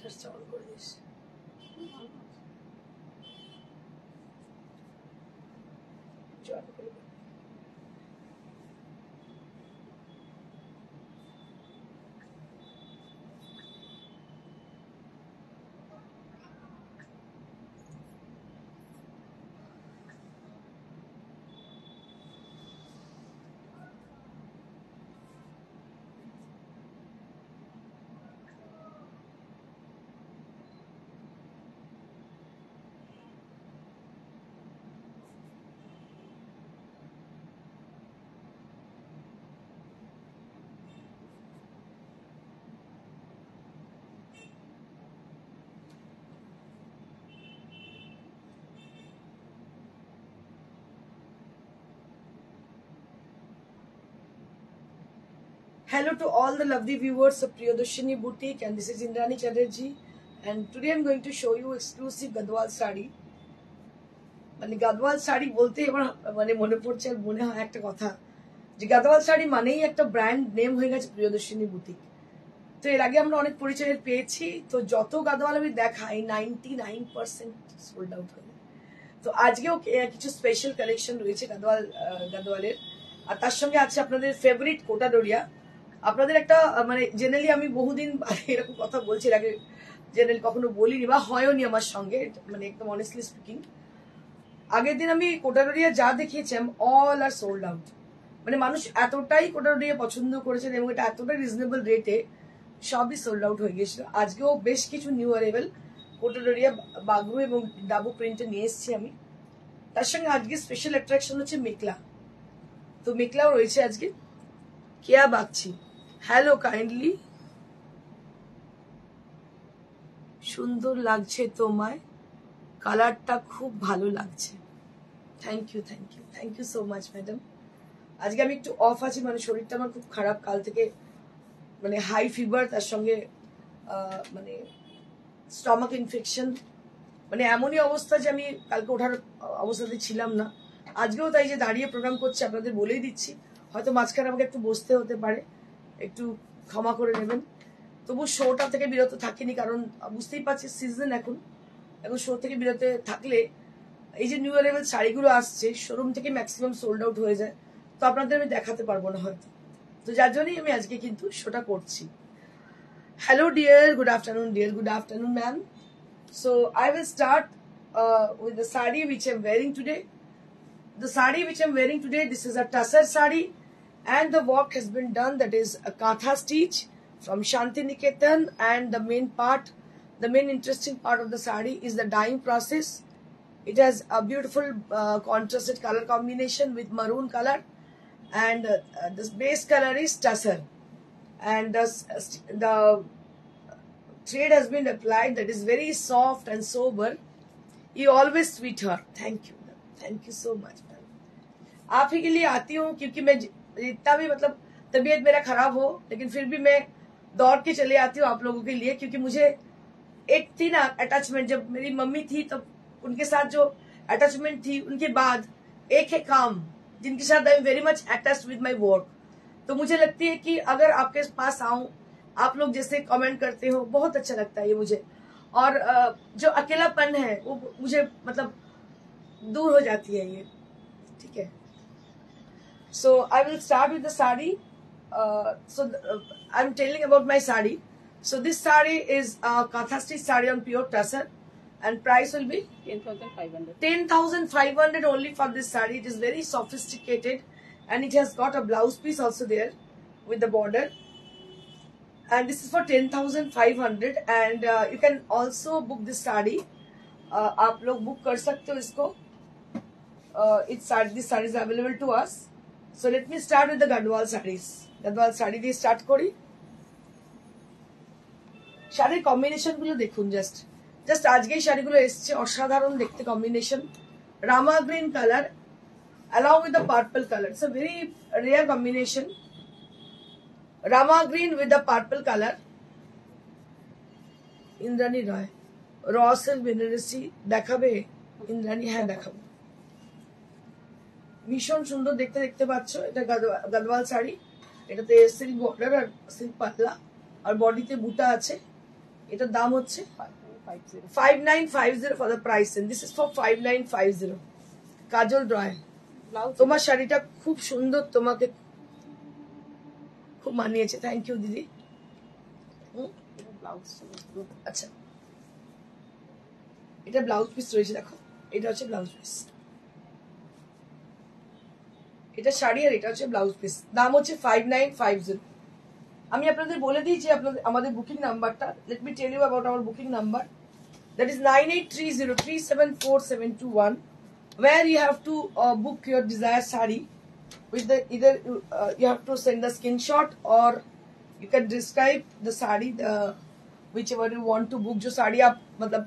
Just on করে this join করে দে। Hello to all the lovely viewers of Priyadarshini Boutique, and this is Indrani Chatterjee, and today I'm going to show you exclusive Gadwal sari. মানে গাদওয়াল শাড়ি বলতে আমার মানে মনে পড়ছে আর মনে হয় একটা কথা যে গাদওয়াল শাড়ি মানেই একটা ব্র্যান্ড নেম হয়ে গেছে প্রিয়দর্শিনী বুটিক। তো এর আগে আমরা অনেক পরিচয় পেয়েছি, তো যত গাদওয়াল আমি দেখাই 99% সোল্ড আউট হয়ে যায়। তো আজকেও কিছু স্পেশাল কালেকশন রয়েছে গাদওয়ালের, আর তার সঙ্গে আছে আপনাদের ফেভারিট কোটা ডোরিয়া। আপনাদের একটা মানে জেনারেলি আমি বহুদিন এরকম কথা বলছি, এর আগে জেনারেলি কখনো বলিনি বা হয়ওনি আমার সঙ্গে, মানে একদম অনেস্টলি স্পিকিং। আগের দিন আমি কোটাডোরিয়া যা দেখিয়েছি অল আর সোল্ড আউট। মানে মানুষ এতটাই কোটাডোরিয়া পছন্দ করেছেন এবং এটা এতটা রিজনেবল রেটে সবই সোল্ড আউট হয়ে গেছিল। আজকেও বেশ কিছু নিউ অ্যারাইভেল কোটাডোরিয়া বাগরু এবং ডাবু প্রিন্টে নিয়ে এসেছি আমি। তার সঙ্গে আজকে স্পেশাল অ্যাট্রাকশন হচ্ছে মেকলা। তো মেকলাও রয়েছে আজকে। কেয়া বাগছি, হ্যালো কাইন্ডলি, সুন্দর লাগছে তোমায়, কালারটা খুব ভালো লাগছে। Thank you thank you thank you so much madam. আজকে আমি একটু অফ আছি, মানে শরীরটা আমার খুব খারাপ কাল থেকে, মানে হাই ফিভার, তার সঙ্গে মানে স্টমাক ইনফেকশন, মানে এমনই অবস্থা যে আমি কালকে ওঠার অবস্থাতে ছিলাম না। আজকেও তাই যে দাঁড়িয়ে প্রোগ্রাম করছি আপনাদের বলেই দিচ্ছি, হয়তো মাঝখানে আমাকে একটু বসতে হতে পারে, একটু ক্ষমা করে নেবেন। তবু শোটা থেকে বিরত থাকিনি, কারণ বুঝতেই পারছি সিজন এখন শো থেকে বিরত থাকলে এই যে নিউ অ্যারাইভেল শাড়িগুলো আসছে শোরুম থেকে ম্যাক্সিমাম সোল্ড আউট হয়ে যায়, তো আপনাদের আমি দেখাতে পারবো না হয়তো, তো যার জন্যই আমি আজকে কিন্তু শোটা করছি। Hello dear, good afternoon dear, good afternoon ma'am. So I will start with the sari which I'm wearing today. The sari which I'm wearing today, this is a tussar sari, and the work has been done, that is a katha stitch from Shantiniketan, and the main interesting part of the sari is the dyeing process. It has a beautiful contrasted color combination with maroon color, and this base color is tussar, and the thread has been applied, that is very soft and sober. You always sweetheart. Thank you so much ma'am. आप ही के लिए आती हूँ, क्योंकि मैं जितना भी मतलब तबीयत मेरा खराब हो, लेकिन फिर भी मैं दौड़ के चले आती हूँ आप लोगों के लिए, क्योंकि मुझे एक थी ना अटैचमेंट, जब मेरी मम्मी थी तब उनके साथ जो अटैचमेंट थी, उनके बाद एक है काम जिनके साथ I am very much attached with my work. तो मुझे लगती है कि अगर आपके पास आऊं, आप लोग जैसे कमेंट करते हो, बहुत अच्छा लगता है ये मुझे, और जो अकेलापन है वो मुझे मतलब दूर हो जाती है ये, ठीक है। So I will start with the sari. So I am telling about my sari. So this saree is a katha stitch saree on pure tussar, and price will be 10,500. 10,500 only for this saree. It is very sophisticated, and it has got a blouse piece also there with the border, and this is for 10,500. And you can also book this saree. आप लोग book कर सकते हो इसको. This saree is available to us. So let me start with the Gadwal sarees. Gadwal saree দিয়ে start করি। শাড়ির combination গুলো দেখুন, জাস্ট আজকেই শাড়িগুলো এসছে, অসাধারণ দেখতে combination. Rama green colour along with the purple color. It's a very rare combination. Rama green with the purple color. Indrani Roy, রসের বেনারসি দেখাবে ইন্দ্রাণী? হ্যাঁ দেখাবো। ভীষণ সুন্দর দেখতে পাচ্ছ, এটা গাদওয়াল শাড়ি। এটাতে সিল্ক বর্ডার আর সিল্ক পাতলা, আর বডিতে বুটা আছে। এটার দাম হচ্ছে 5950 for the price, and this is for 5950. কাজল রয়, তোমার শাড়িটা খুব সুন্দর, তোমাকে খুব মানিয়েছে। থ্যাংক ইউ দিদি। আচ্ছা, এটা ব্লাউজ পিস রয়েছে, দেখো এটা হচ্ছে ব্লাউজ পিস, এটা শাড়ি আর এটা হচ্ছে ব্লাউজ পিস। দাম হচ্ছে 5950। আমি আপনাদের বলে দিই যে আপনাদের আমাদের বুকিং নাম্বারটা, let me tell you about our booking number, that is 9830374721, where you have to book your desired sari with the either you have to send the screenshot or you can describe the sari, whichever you want to book। जो साड़ी आप मतलब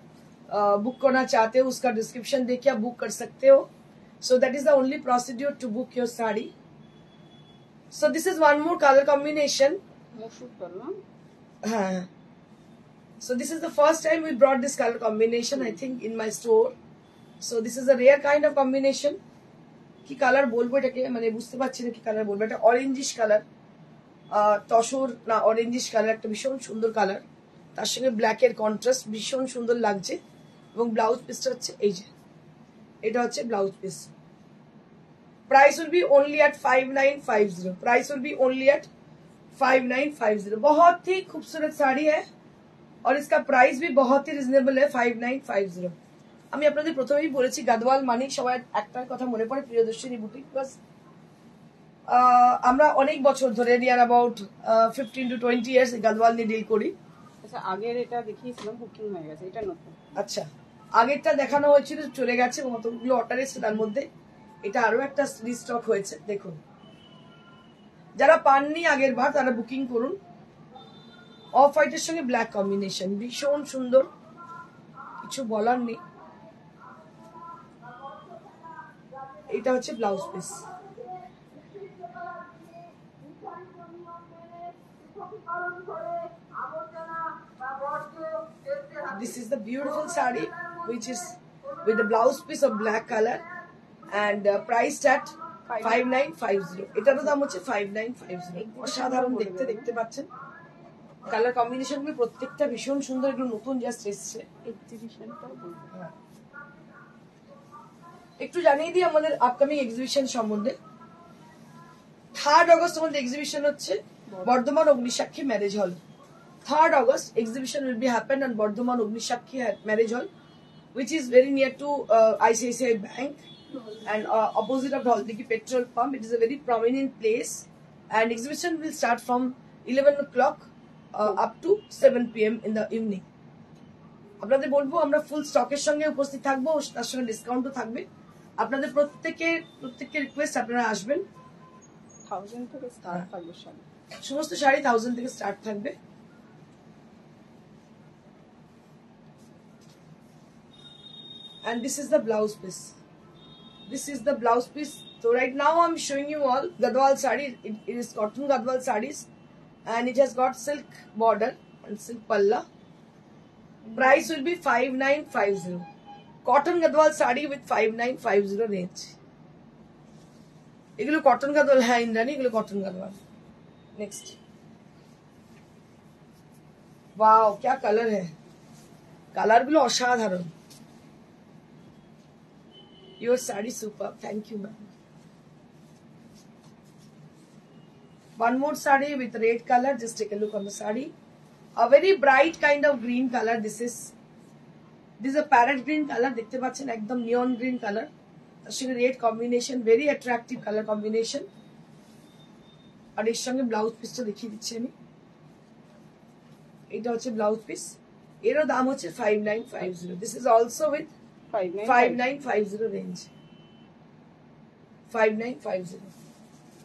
book करना चाहते हो उसका description देखिए आप book कर सकते हो। So that is the only procedure to book your sari. So this is one more color combination. So this is the first time we brought this color combination, I think, in my store. So this is a rare kind of combination. কি colour বলবো এটাকে, মানে বুঝতে পারছি না কি colour বলবো। এটা অরেঞ্জিশ কালার, তসর না অরেঞ্জিশ কালার, একটা ভীষণ সুন্দর কালার, তার সঙ্গে ব্ল্যাকের কন্ট্রাস্ট ভীষণ সুন্দর লাগছে। এবং ব্লাউজ পিসটা হচ্ছে এই যে, এটা হচ্ছে blouse piece. Price will be only at 5950। Price will be only at 5950। बहुत ही खूबसूरत साड़ी है और इसका प्राइस भी बहुत ही रिजनेबल है, 5950। আমি আপনাদের প্রথমেই বলেছি গাদওয়াল মানিক সবাই একটার কথা মনে পড়ে প্রিয়দর্শিনী বুটিক। প্লাস আমরা অনেক বছর ধরে near about 15 to 20 years Gadwal নিয়ে ডিল করি। আচ্ছা, আগের এটা দেখিয়েছিলাম, বুকিং হয়ে গেছে, এটা নতুন। আচ্ছা, আগেরটা দেখানো হয়েছিল চলে গেছে, কতগুলো অর্ডার এসেছে, তার মধ্যে এটা আরো একটা রিস্টক হয়েছে। দেখুন, যারা পাননি আগের বার তারা বুকিং করুন। অফ হোয়াইটের সঙ্গে ব্ল্যাক কম্বিনেশন ভীষণ সুন্দর, কিছু বলার নেই। এটা হচ্ছে blouse piece. This is the beautiful sari which is with the blouse piece of black color and priced at 5950। এটারও দাম হচ্ছে 5950। অসাধারণ দেখতে, দেখতে পাচ্ছেন কালার কম্বিনেশন গুলো প্রত্যেকটা ভীষণ সুন্দর, এগুলো নতুন জাস্ট এসছে। একটু জানিয়ে দিই আমাদের আপকামিং এক্সিবিশন সম্বন্ধে। 3rd অগস্ট আমাদের এক্সিবিশন হচ্ছে বর্ধমান অগ্নিসাক্ষী marriage hall. 3rd August exhibition will be happen on Bardhaman Agnisakshi Marriage Hall, which is very near to ICICI Bank and opposite of Dhaltiki petrol pump. It is a very prominent place and exhibition will start from 11 o'clock up to 7 PM in the evening. আপনাদের বলবো আমরা ফুল স্টকের সঙ্গে উপস্থিত থাকবো, তার সঙ্গে ডিসকাউন্টও থাকবে। আপনাদের প্রত্যেকের রিকোয়েস্ট আপনারা আসবেন। 1000 থেকে স্টার্ট থাকবে শাড়ি, সমস্ত শাড়ি 1000 থেকে স্টার্ট থাকবে। And this is the blouse piece. This is the blouse piece. So right now I'm showing you all Gadwal sari. It is cotton Gadwal sarees and it has got silk border and silk palla. Price will be 5950. Cotton Gadwal sari with 5950 range. এগুলো cotton Gadwal, হ্যাঁ ইন্দ্রাণী, এগুলো cotton Gadwal. Next, wow क्या colour है, colour গুলো অসাধারণ। Your sari superb, thank you ma'am. One more sari with red color, just take a look on the sari. A very bright kind of green color. This is a parrot green color, দেখতে পাচ্ছেন একদম neon green color, তার সঙ্গে red combination, very attractive colour combination. আর এর সঙ্গে blouse পিসটা দেখিয়ে দিচ্ছি আমি। এটা হচ্ছে ব্লাউজ পিস, এরও দাম হচ্ছে 5950। This is also with 5950 range, 5950।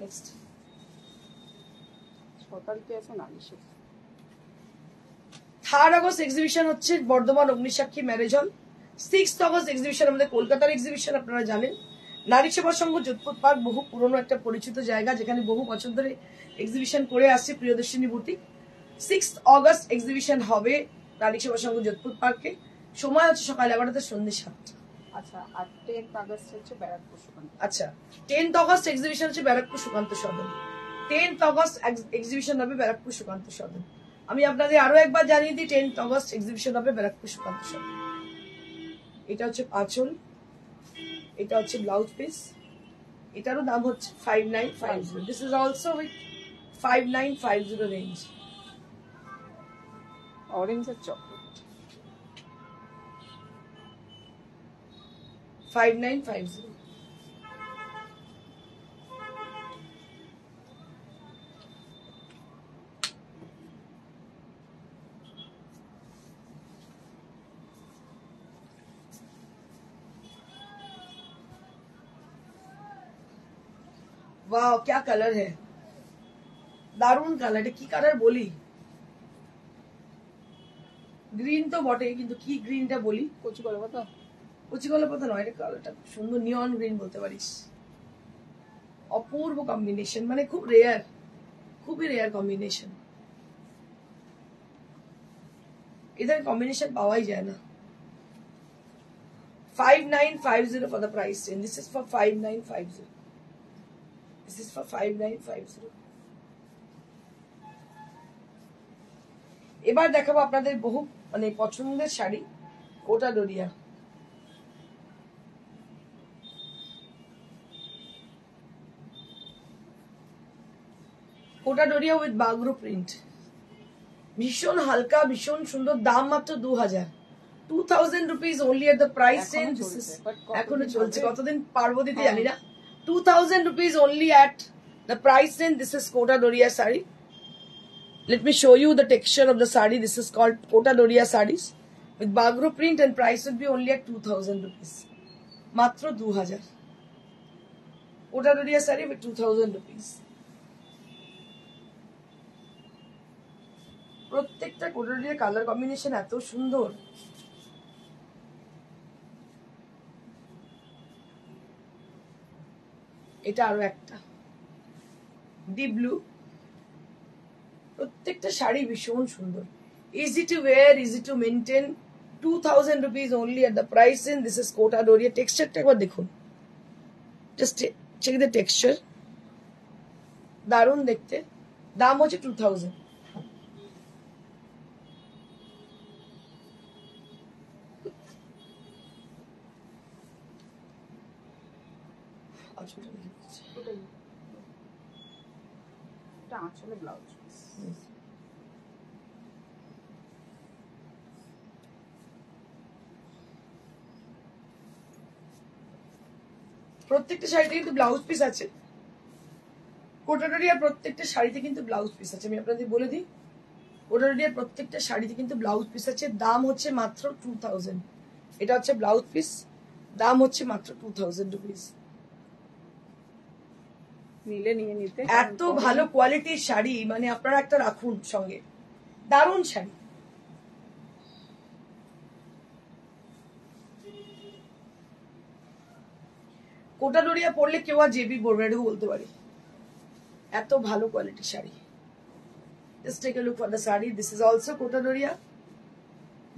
Next, সকালকে আছে নালিশ। 3rd অগস্ট এক্সিবিশন হচ্ছে বর্ধমান অগ্নিসাক্ষী marriage hall. 6th August exhibition আমাদের কলকাতার এক্সিবিশন, আপনারা জানেন নারী সেবা সংঘ যোধপুর পার্ক, বহু পুরনো একটা পরিচিত জায়গা যেখানে বহু বছর ধরে এক্সিবিশন করে আসছে Priyadarshini boutique. 6th August exhibition হবে নারী সেবা সংঘ যোধপুর পার্কে, সময় হচ্ছে সকাল 11টা সন্ধ্যে 7টা। আচ্ছা, আর 10th অগস্ট হচ্ছে ব্যারাকপুর সুকান্ত। আচ্ছা, 10th অগস্ট এক্সিবিশন হচ্ছে ব্যারাকপুর সুকান্ত সদন। 10th অগস্ট এক্সিবিশন হবে ব্যারাকপুর সুকান্ত সদন। আমি আপনাদের আরো একবার জানিয়ে দিই 10th অগস্ট এক্সিবিশন হবে ব্যারাকপুর সুকান্ত শপে। এটা হচ্ছে আঁচল, এটা হচ্ছে ব্লাউজ পিস, এটারও দাম হচ্ছে 5950। This is also with 5950 range. Orange আর চকলেট। 5950। वाह क्या कलर है, দারুণ কালার। এটা কি কালার বলি, গ্রিন তো বটে, কিন্তু কি গ্রিনটা বলি, কচি কলা পাতা। কচি কলা পাতা নয়, এটা কালারটা খুব সুন্দর, নিয়ন গ্রিন বলতে পারিস। অপূর্ব কম্বিনেশন, মানে খুব রেয়ার, খুবই রেয়ার কম্বিনেশন। এদের কম্বিনেশন পাওয়াই যায় না। 5950 for the price range. This is for 5950. This is for 5950. এবার দেখাবো আপনাদের বহু মানে পছন্দের শাড়ি, কোটা ডোরিয়া। কোটা ডোরিয়া উইথ বাগরু প্রিন্ট, ভীষণ হালকা, ভীষণ সুন্দর, দাম মাত্র 2000। 2000 rupees only at the price range. এখনো চলছে, কতদিন পারবো দিতে জানি না। 2000 rupees only at the price range. This is Kota Doria saree. Let me show you the texture of the saree. This is called Kota Doria sarees with Bagro print, and price would be only at 2000 rupees. Matro 2000. Kota Doria saree with 2000 rupees. প্রত্যেকটা কোটা Doria colour combination এত সুন্দর। এটা আরো একটা deep blue, প্রত্যেকটা শাড়ি ভীষণ সুন্দর, easy to wire, easy to maintain. 2000 rupees only at the price in. This is Kota Doria. টেক্সচারটা একবার দেখুন, জাস্ট চেক দ্য টেক্সচার, দারুণ দেখতে। দাম হচ্ছে 2000। এটা আঁচলে ব্লাউজ পিস। প্রত্যেকটা শাড়িতে কিন্তু ব্লাউজ পিস আছে। কোটা ডোরিয়ার প্রত্যেকটা শাড়িতে কিন্তু ব্লাউজ পিস আছে, আমি আপনাদের বলে দিই। কোটা ডোরিয়ার প্রত্যেকটা শাড়িতে কিন্তু ব্লাউজ পিস আছে। দাম হচ্ছে মাত্র 2000। এটা হচ্ছে ব্লাউজ পিস, দাম হচ্ছে মাত্র 2000 rupees। নিলে নিয়ে নিতে, এত ভালো কোয়ালিটির শাড়ি, মানে আপনারা একটা রাখুন সঙ্গে, দারুণ শাড়ি। কোটা ডোরিয়া পরলে কেউ আর জেবি পরবে, এটুকু বলতে পারি, এত ভালো কোয়ালিটির sari. Just take a look for the sari. This is also Kota Doria,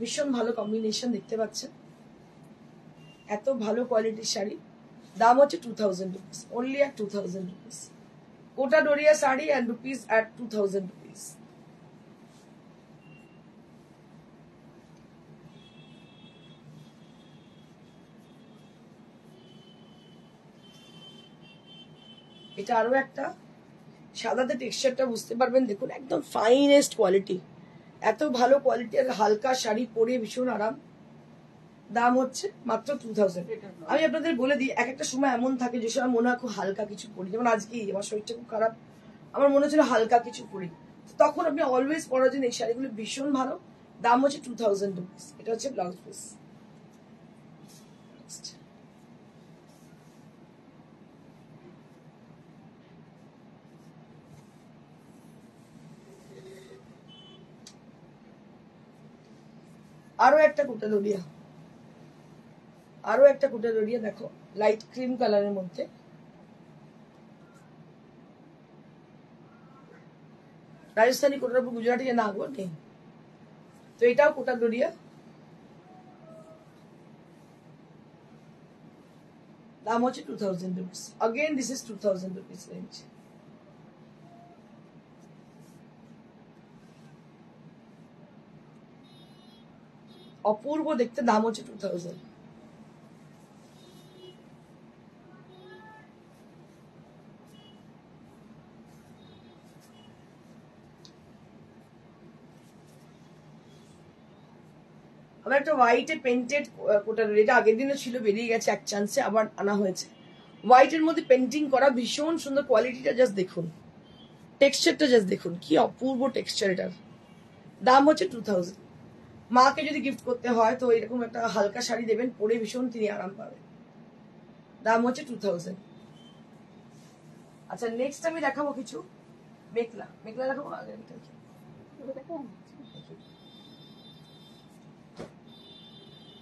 ভীষণ ভালো কম্বিনেশন দেখতে পাচ্ছেন, এত ভালো কোয়ালিটির শাড়ি। দাম হচ্ছে 2000 rupees, only at 2000 rupees. Kota Doria saree and rupees at 2000 rupees. এটা আরো একটা, সাদাতে টেক্সচারটা বুঝতে পারবেন, দেখুন একদম ফাইনেস্ট কোয়ালিটি, এত ভালো কোয়ালিটির হালকা শাড়ি পরে ভীষণ আরাম। দাম হচ্ছে মাত্র 2000। আমি আপনাদের বলে দিই, এক একটা সময় এমন থাকে যে সময় মনে হয় খুব হালকা কিছু পরি, যেমন আজকেই আমার শরীরটা খুব খারাপ, আমার মনে হচ্ছিল হালকা কিছু পরি, তখন আপনি অলওয়েজ পরার জন্য এই শাড়িগুলো ভীষণ ভালো। দাম হচ্ছে 2000 rupees। এটা হচ্ছে ব্লাউজ পিস। আরো একটা কোটা ডোরিয়া, আরো একটা কোটা ডোরিয়া, দেখো লাইট ক্রিম কালারের মধ্যে, রাজস্থানী কোটার উপর গুজরাটি না গো নেই, তো এটাও কোটা ডোরিয়া। দাম হচ্ছে 2000 rupees. Again this is 2000 rupees range. অপূর্ব দেখতে, দাম হচ্ছে 2000। আবার একটা হোয়াইটে পেন্টেড কোটার, এটা আগের দিনও ছিল, বেরিয়ে গেছে এক চান্সে, আবার আনা হয়েছে। হোয়াইটের মধ্যে পেন্টিং করা, ভীষণ সুন্দর। কোয়ালিটিটা জাস্ট দেখুন, টেক্সচারটা জাস্ট দেখুন, কি অপূর্ব টেক্সচার এটার। দাম হচ্ছে 2000। মাকে যদি গিফট করতে হয় তো এরকম একটা হালকা শাড়ি দেবেন, পরে ভীষণ তিনি আরাম পাবেন। দাম হচ্ছে 2000। আচ্ছা, নেক্সট আমি দেখাবো কিছু মেঘলা। মেঘলা দেখাবো আগে,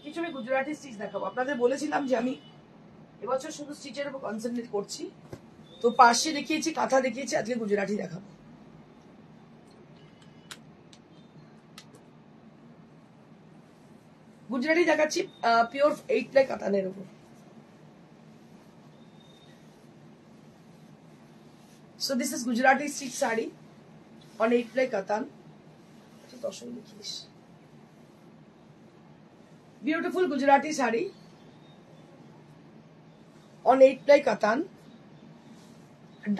কিছু আমি গুজরাটি স্টিচ দেখাবো। আপনাদের বলেছিলাম যে আমি এবছর শুধু স্টিচের উপর কনসেন্ট্রেট করছি, তো পার্সি দেখিয়েছি, কাঁথা দেখিয়েছি, আজকে গুজরাটি দেখাবো। গুজরাটি দেখাচ্ছি পিওর 8 প্লাই কাতানের উপর। So this is Gujarati stitch sari on 8 ply katan. Beautiful Gujarati sari on 8 ply katan.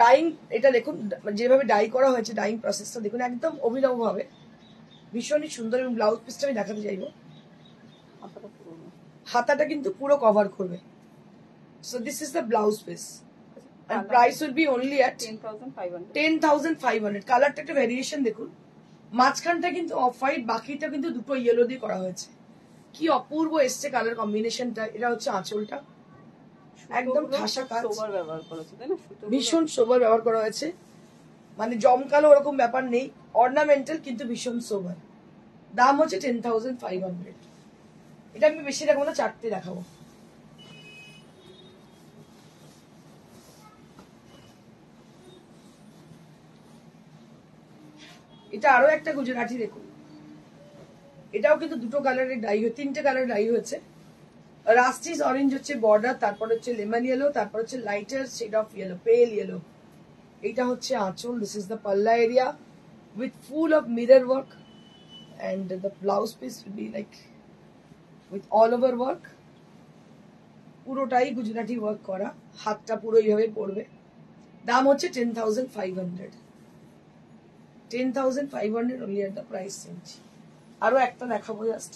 Dyeing, এটা দেখুন যেভাবে ডাই করা হয়েছে, ডাইং প্রসেসটা দেখুন একদম অভিনব ভাবে, ভীষণই সুন্দর। এবং ব্লাউজ পিসটা আমি দেখাতে চাইবো, হাতাটা কিন্তু পুরো কভার করবে। So this is the blouse piece and price will be only at 10,500। কালারটা একটা ভেরিয়েশন দেখুন, মাঝখানটা কিন্তু অফ হোয়াইট, বাকিটা কিন্তু দুটো ইয়েলো দিয়ে করা হয়েছে। কি অপূর্ব এসছে কালার কম্বিনেশনটা। এটা হচ্ছে আঁচলটা, একদম ঠাসা কাজ, ভীষণ সোবার ব্যবহার করা হয়েছে, মানে জমকালো ওরকম ব্যাপার নেই, অর্নামেন্টাল কিন্তু ভীষণ সোবার। দাম হচ্ছে 10,500। এটা আমি বেশি দেখাবো না, 4টে দেখাবো। এটা আরো একটা গুজরাটি দেখুন, এটাও কিন্তু দুটো কালারের ডাই, 3টে কালারের ডাই হয়েছে। রাস্টিস অরেঞ্জ হচ্ছে বর্ডার, তারপর হচ্ছে লেমন ইয়েলো, তারপর হচ্ছে লাইটার শেড অফ ইয়েলো, পেল ইয়েলো। এটা হচ্ছে আঁচল, দিস ইজ দ্য পাল্লা area with full of mirror work, and the blouse piece will be like with all over work, পুরোটাই গুজরাটি ওয়ার্ক করা, হাতটা পুরো এইভাবে পড়বে। দাম হচ্ছে 10,500। 10,500 only at the price range। আরো একটা দেখাবো জাস্ট,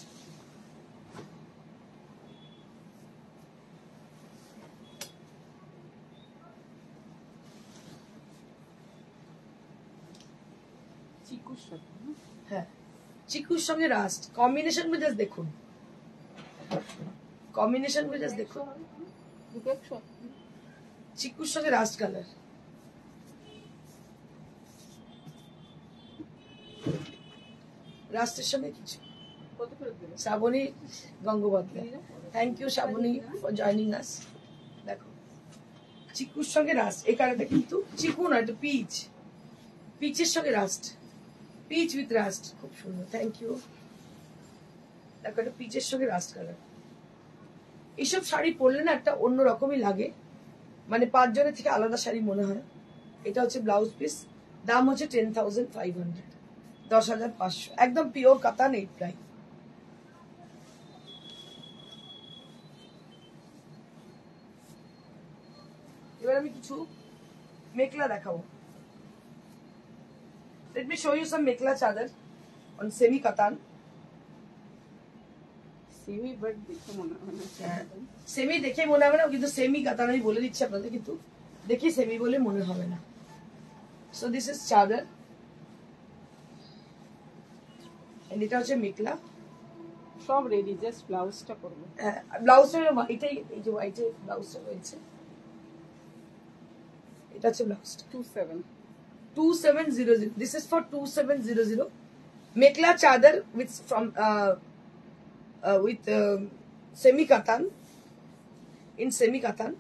হ্যাঁ চিকুর সঙ্গে রাস্ট কম্বিনেশন গুলো জাস্ট দেখুন, কম্বিনেশন গুলো জাস্ট দেখুন, চিকুর সঙ্গে রাস্ট কালার। রাস্টের সঙ্গে কিছু Shrabani Gangopadhyay, thank you Shrabani for joining us. দেখো চিকুর সঙ্গে রাস্ট, এই কালারটা কিন্তু চিকু না, এটা পিচ, পিচের সঙ্গে রাস্ট, পিচ উইথ রাস্ট, খুব সুন্দর, থ্যাংক ইউ। দেখো এটা পিচের সঙ্গে রাস্ট কালার। এইসব শাড়ি পরলে না একটা অন্য রকমই লাগে, মানে 5 জনের থেকে আলাদা শাড়ি মনে হয়। এটা হচ্ছে ব্লাউজ পিস, দাম হচ্ছে 10,500, 10,500, একদম পিওর কাতান 8 প্লাই। এবার আমি কিছু মেখলা দেখাবো। Let me show you some mekhela চাদর on semi katan। সেমি দেখে মনে হবে না, কিন্তু সেমি কাতান আমি বলে দিচ্ছি আপনাদের, কিন্তু দেখে সেমি বলে মনে হবে না। সো দিস ইজ চাদর, এটা হচ্ছে মেখলা, সব রেডি, জাস্ট ব্লাউজটা করব। ব্লাউজটা হোয়াইটাই, এই যে হোয়াইটে ব্লাউজটা রয়েছে, এটা হচ্ছে ব্লাউজটা 2700। দিস ইজ ফর 2700 মেখলা চাদর with from with semi katan, in semi katan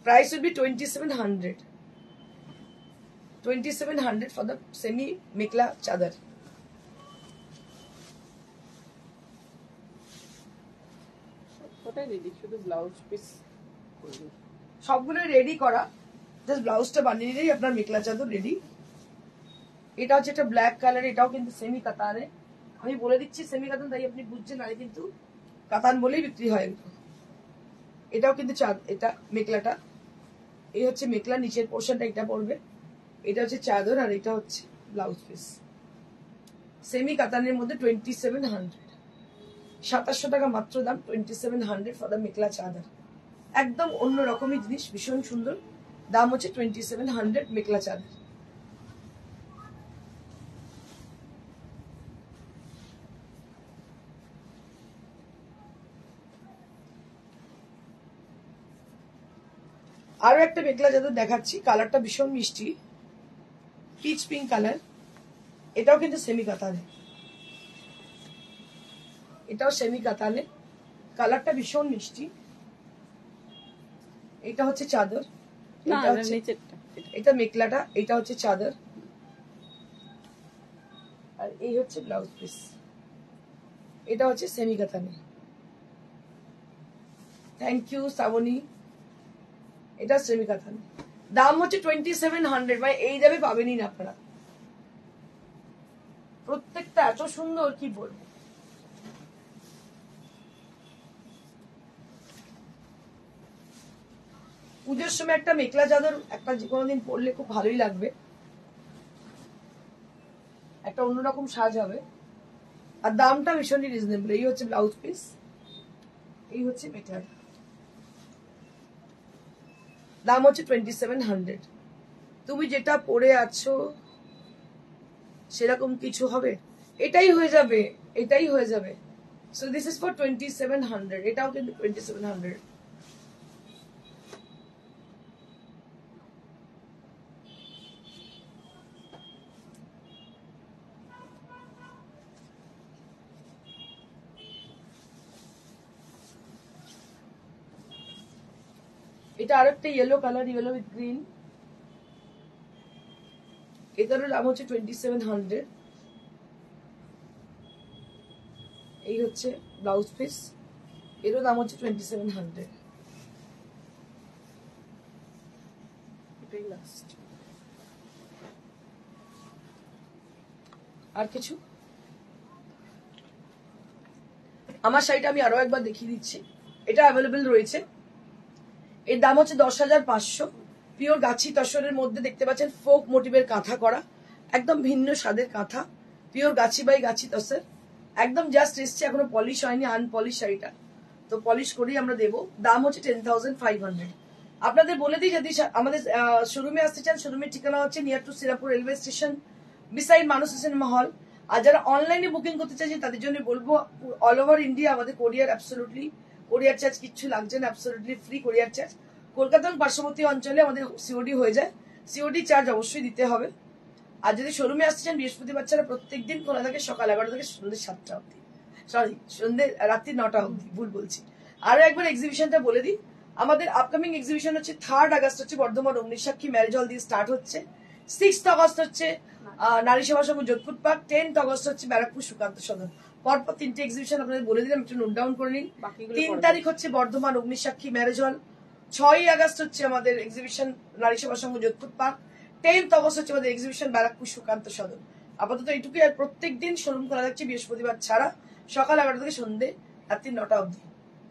price will be 2700, 2700 for the semi mekhla chadar। ওটাই রেডি, শুধু ব্লাউজ পিস করব। সবগুলো রেডি করা, জাস্ট ব্লাউজটা বানিয়ে নিলেই আপনার মেখলা চাদর রেডি। এটা হচ্ছে একটা ব্ল্যাক কালার, এটাও কিন্তু সেমি কাতানে, আমি বলে দিচ্ছি সেমি কাতান, তাই আপনি বুঝছেন, আরে কিন্তু কাতান বলেই বিক্রি হয় এগুলো। এটাও কিন্তু এটা মেখলাটা, এই হচ্ছে মেখলা, নিচের পোর্শনটা এটা পড়বে, এটা হচ্ছে চাদর, আর এটা হচ্ছে ব্লাউজ পিস। সেমি কাতানের মধ্যে 2700, 2700 টাকা মাত্র দাম, 2700 ফর দ্য মেখলা চাদর। একদম অন্য রকমের জিনিস, ভীষণ সুন্দর। দাম হচ্ছে 2700 মেখলা চাদর। আরো একটা মেখলা চাদর দেখাচ্ছি, কালারটা ভীষণ মিষ্টি, পিচ পিঙ্ক কালার। এটাও কিন্তু সেমি কাতানে, এটাও সেমি কাতানে, কালারটা ভীষণ মিষ্টি। এটা হচ্ছে চাদর, না এটা হচ্ছে নিচেরটা এটা মেখলাটা, এটা হচ্ছে চাদর, আর এই হচ্ছে ব্লাউজ পিস। এটা হচ্ছে সেমি কাতানে। Thank you Shrabani. এটা সেমি কাতানে, দাম হচ্ছে 2700, মানে এই দামে পাবেনই না আপনারা। প্রত্যেকটা এত সুন্দর, কি বলবো। পুজোর সময় একটা মেখলা চাদর একটা যে কোনো দিন পরলে খুব ভালোই লাগবে, একটা অন্যরকম সাজ হবে, আর দামটা ভীষণই রিজনেবল। এই হচ্ছে ব্লাউজ পিস, এই হচ্ছে মেখলাটা, দাম হচ্ছে 2700। তুমি যেটা পরে আছো সেরকম কিছু হবে, এটাই হয়ে যাবে, এটাই হয়ে যাবে। সো দিস ইজ ফর 2700, এটাও কিন্তু 2700। এটা আরেকটা yellow colour, yellow with green, এটারও দাম হচ্ছে 2700। এই হচ্ছে ব্লাউজ পিস, এরও দাম হচ্ছে 2700। এটাই লাস্ট। আর কিছু? আমার শাড়িটা আমি আরো একবার দেখিয়ে দিচ্ছি, এটা অ্যাভেলেবেল রয়েছে। এর দাম হচ্ছে 10,500। পিওর গাছি তসরের মধ্যে দেখতে পাচ্ছেন ফোক মোটিভের কাঁথা করা, একদম ভিন্ন স্বাদের কাঁথা, পিওর গাছি বাই গাছি তসর, একদম জাস্ট এসছে, এখনো পলিশ হয়নি, আনপলিশ শাড়িটা, তো পলিশ করেই আমরা দেবো। দাম হচ্ছে 10,500। আপনাদের বলে দিই, যদি আমাদের শোরুমে আসতে চান, শোরুমের ঠিকানা হচ্ছে near to Shrirampur railway station, beside Manush cinema hall. আর যারা অনলাইনে বুকিং করতে চাইছেন তাদের জন্য বলবো, অল ওভার ইন্ডিয়া আমাদের কোরিয়ার অ্যাবসলুটলি, কোরিয়ার চার্জ কিচ্ছু লাগছে না, অ্যাবসলুটলি ফ্রি কোরিয়ার চার্জ। কলকাতা এবং পার্শ্ববর্তী অঞ্চলে আমাদের সিওডি হয়ে যায়, সিওডি চার্জ অবশ্যই দিতে হবে। আর যদি শোরুমে আসতে চান, বৃহস্পতিবার ছাড়া প্রত্যেকদিন খোলা থাকে সকাল 11টা থেকে সন্ধ্যে 7টা অব্দি, সরি সন্ধ্যে রাত্রি 9টা অব্দি, ভুল বলছি। আরো একবার এক্সিবিশনটা বলে দিই, আমাদের আপকামিং এক্সিবিশন হচ্ছে 3rd আগস্ট হচ্ছে বর্ধমান অগ্নিসাক্ষী ম্যারেজ হল দিয়ে স্টার্ট হচ্ছে, 6th আগস্ট হচ্ছে নারী সেবা সংঘ যোধপুর পার্ক, 10th আগস্ট হচ্ছে ব্যারাকপুর সুকান্ত সদন। পরপর 3টে এক্সিবিশন আপনাদের বলে দিলাম, একটু নোট ডাউন করে নিন। 3 তারিখ হচ্ছে বর্ধমান অগ্নিসাক্ষী ম্যারেজ হল, 6ই আগস্ট হচ্ছে আমাদের এক্সিবিশন নারী সেবা সংঘ যোধপুর পার্ক, 10th আগস্ট হচ্ছে আমাদের এক্সিবিশন ব্যারাকপুর সুকান্ত সদন। আপাতত এইটুকুই, আর প্রত্যেক দিন শোরুম খোলা থাকছে বৃহস্পতিবার ছাড়া সকাল 11টা থেকে সন্ধ্যে রাত্রি 9টা অব্দি।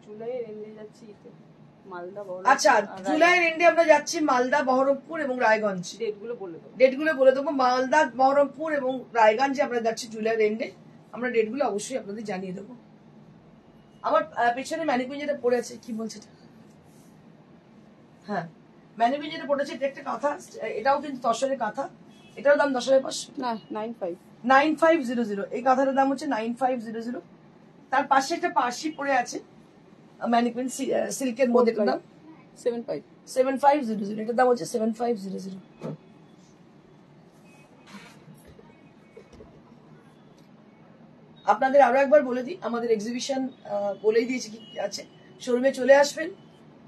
জুলাইয়ের এন্ডে যাচ্ছি মালদা, আচ্ছা, জুলাইয়ের এন্ডে আমরা যাচ্ছি মালদা, বহরমপুর এবং রায়গঞ্জ। ডেটগুলো বলে দেবো, মালদা, বহরমপুর এবং রায়গঞ্জে আমরা যাচ্ছি জুলাইয়ের এন্ডে। আমরা ডেটগুলো অবশ্যই আপনাদের জানিয়ে দেবো। আমার পেছনে ম্যানিকুইন যেটা পড়ে আছে, কি বলছে এটা? হ্যাঁ, ম্যানিকুইন যেটা পড়েছে এটা একটা কাঁথা, এটাও কিন্তু তসরের কাঁথা, এটার দাম 10,500 না 95 9500। এই কাঁথাটার দাম হচ্ছে 9500। তার পাশে একটা পার্সি পড়ে আছে ম্যানিকুইন সিল্কের মধ্যে, এটার দাম 7500। এটার দাম হচ্ছে 7500। আপনাদের আরো একবার বলে দিই, আমাদের এক্সিবিশন বলেই দিয়েছি কি আছে, শোরুমে চলে আসবেন।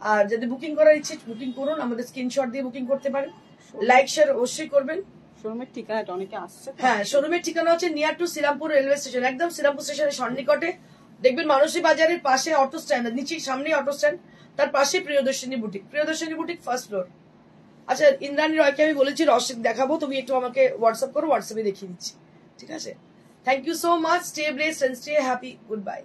আর যদি বুকিং করার ইচ্ছে বুকিং করুন, আমাদের স্ক্রিনশট দিয়ে বুকিং করতে পারেন, লাইক শেয়ার অবশ্যই করবেন। শোরুমের ঠিকানাটা অনেকে আসছে, হ্যাঁ, শোরুমের ঠিকানা হচ্ছে near to Shrirampur railway station, একদম শ্রীরামপুর স্টেশনের সন্নিকটে। দেখবেন মানসী বাজারের পাশে অটো স্ট্যান্ড, নিচে সামনে অটো স্ট্যান্ড, তার পাশে Priyadarshini boutique, Priyadarshini boutique first floor. আচ্ছা, ইন্দ্রাণী রয়কে আমি বলেছি রসিদ দেখাবো, তুমি একটু আমাকে হোয়াটসঅ্যাপ করো, হোয়াটসঅ্যাপে দেখিয়ে দিচ্ছি, ঠিক আছে? Thank you so much. Stay blessed and stay happy. Goodbye.